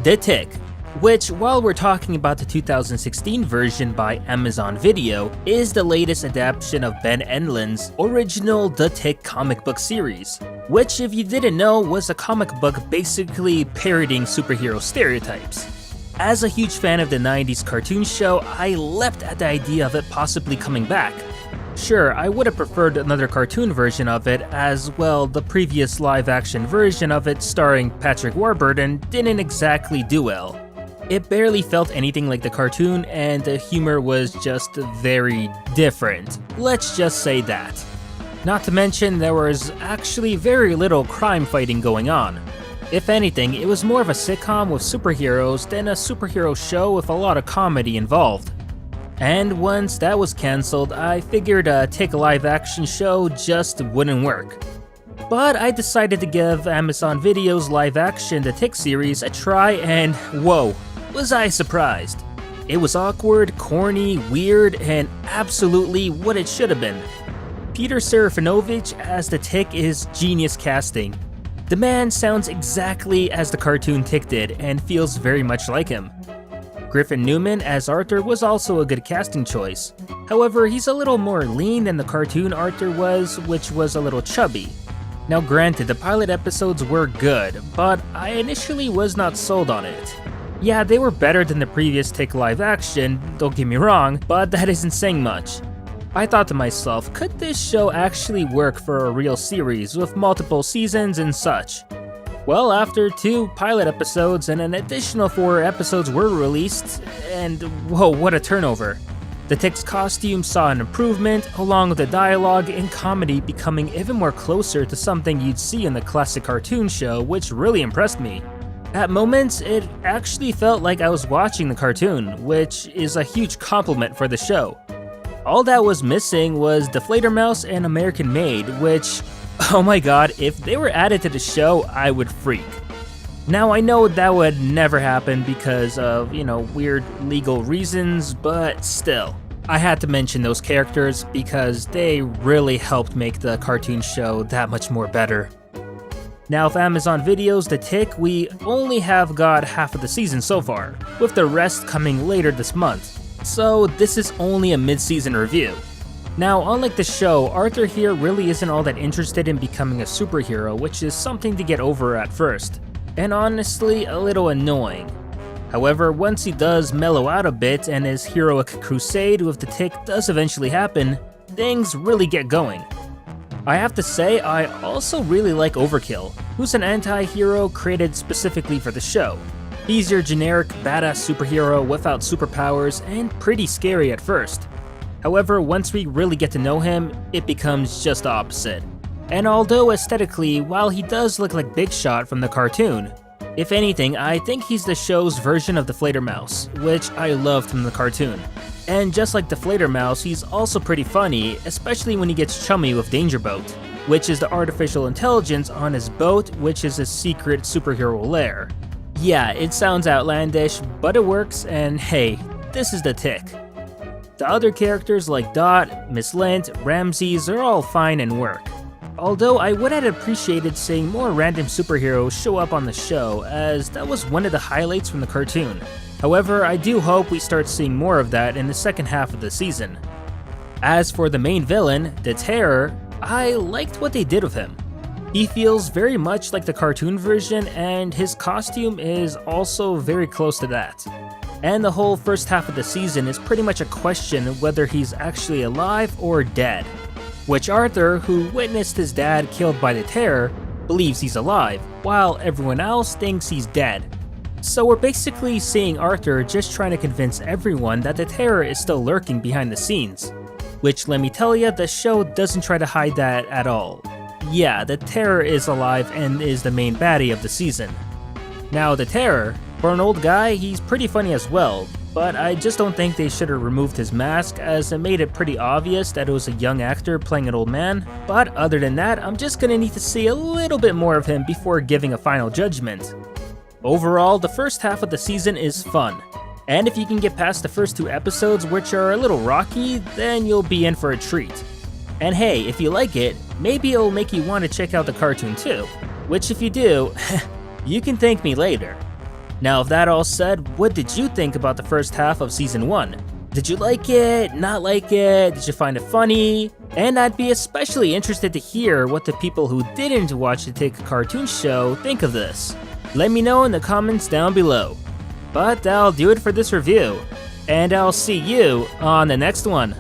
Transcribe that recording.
The Tick, which, while we're talking about the 2016 version by Amazon Video, is the latest adaptation of Ben Edlund's original The Tick comic book series, which, if you didn't know, was a comic book basically parodying superhero stereotypes. As a huge fan of the 90s cartoon show, I leapt at the idea of it possibly coming back. Sure, I would have preferred another cartoon version of it, as well the previous live-action version of it starring Patrick Warburton didn't exactly do well. It barely felt anything like the cartoon, and the humor was just very different. Let's just say that. Not to mention, there was actually very little crime fighting going on. If anything, it was more of a sitcom with superheroes than a superhero show with a lot of comedy involved. And once that was cancelled, I figured a Tick live-action show just wouldn't work. But I decided to give Amazon Video's live-action The Tick series a try, and whoa, was I surprised. It was awkward, corny, weird, and absolutely what it should have been. Peter Serafinovich as The Tick is genius casting. The man sounds exactly as the cartoon Tick did and feels very much like him. Griffin Newman as Arthur was also a good casting choice. However, he's a little more lean than the cartoon Arthur was, which was a little chubby. Now granted, the pilot episodes were good, but I initially was not sold on it. Yeah, they were better than the previous Tick live action, don't get me wrong, but that isn't saying much. I thought to myself, could this show actually work for a real series with multiple seasons and such? Well, after 2 pilot episodes and an additional 4 episodes were released, and whoa, what a turnover. The Tick's costume saw an improvement, along with the dialogue and comedy becoming even more closer to something you'd see in the classic cartoon show, which really impressed me. At moments, it actually felt like I was watching the cartoon, which is a huge compliment for the show. All that was missing was the Fledermaus and American Maid, which, oh my god, if they were added to the show, I would freak. Now I know that would never happen because of, weird legal reasons, but still. I had to mention those characters because they really helped make the cartoon show that much more better. Now, with Amazon Video's The Tick, we only have got half of the season so far, with the rest coming later this month. So this is only a mid-season review. Now, unlike the show, Arthur here really isn't all that interested in becoming a superhero, which is something to get over at first, and honestly a little annoying. However, once he does mellow out a bit and his heroic crusade with the Tick does eventually happen, things really get going. I have to say, I also really like Overkill, who's an anti-hero created specifically for the show. He's your generic badass superhero without superpowers and pretty scary at first. However, once we really get to know him, it becomes just opposite. And although aesthetically, while he does look like Big Shot from the cartoon, if anything, I think he's the show's version of the Fledermaus, which I loved from the cartoon. And just like the Fledermaus, he's also pretty funny, especially when he gets chummy with Dangerboat, which is the artificial intelligence on his boat, which is his secret superhero lair. Yeah, it sounds outlandish, but it works, and hey, this is The Tick. The other characters like Dot, Miss Lint, Ramses are all fine and work. Although I would have appreciated seeing more random superheroes show up on the show, as that was one of the highlights from the cartoon. However, I do hope we start seeing more of that in the second half of the season. As for the main villain, the Terror, I liked what they did with him. He feels very much like the cartoon version, and his costume is also very close to that. And the whole first half of the season is pretty much a question of whether he's actually alive or dead. Which Arthur, who witnessed his dad killed by the Terror, believes he's alive, while everyone else thinks he's dead. So we're basically seeing Arthur just trying to convince everyone that the Terror is still lurking behind the scenes. Which, let me tell you, the show doesn't try to hide that at all. Yeah, the Terror is alive and is the main baddie of the season. Now, the Terror, for an old guy, he's pretty funny as well, but I just don't think they should have removed his mask, as it made it pretty obvious that it was a young actor playing an old man. But other than that, I'm just gonna need to see a little bit more of him before giving a final judgment. Overall, the first half of the season is fun, and if you can get past the first 2 episodes, which are a little rocky, then you'll be in for a treat. And hey, if you like it, maybe it'll make you want to check out the cartoon too, which if you do, you can thank me later. Now, with that all said, what did you think about the first half of Season 1? Did you like it, not like it, did you find it funny? And I'd be especially interested to hear what the people who didn't watch the Tick cartoon show think of this. Let me know in the comments down below. But that'll do it for this review, and I'll see you on the next one.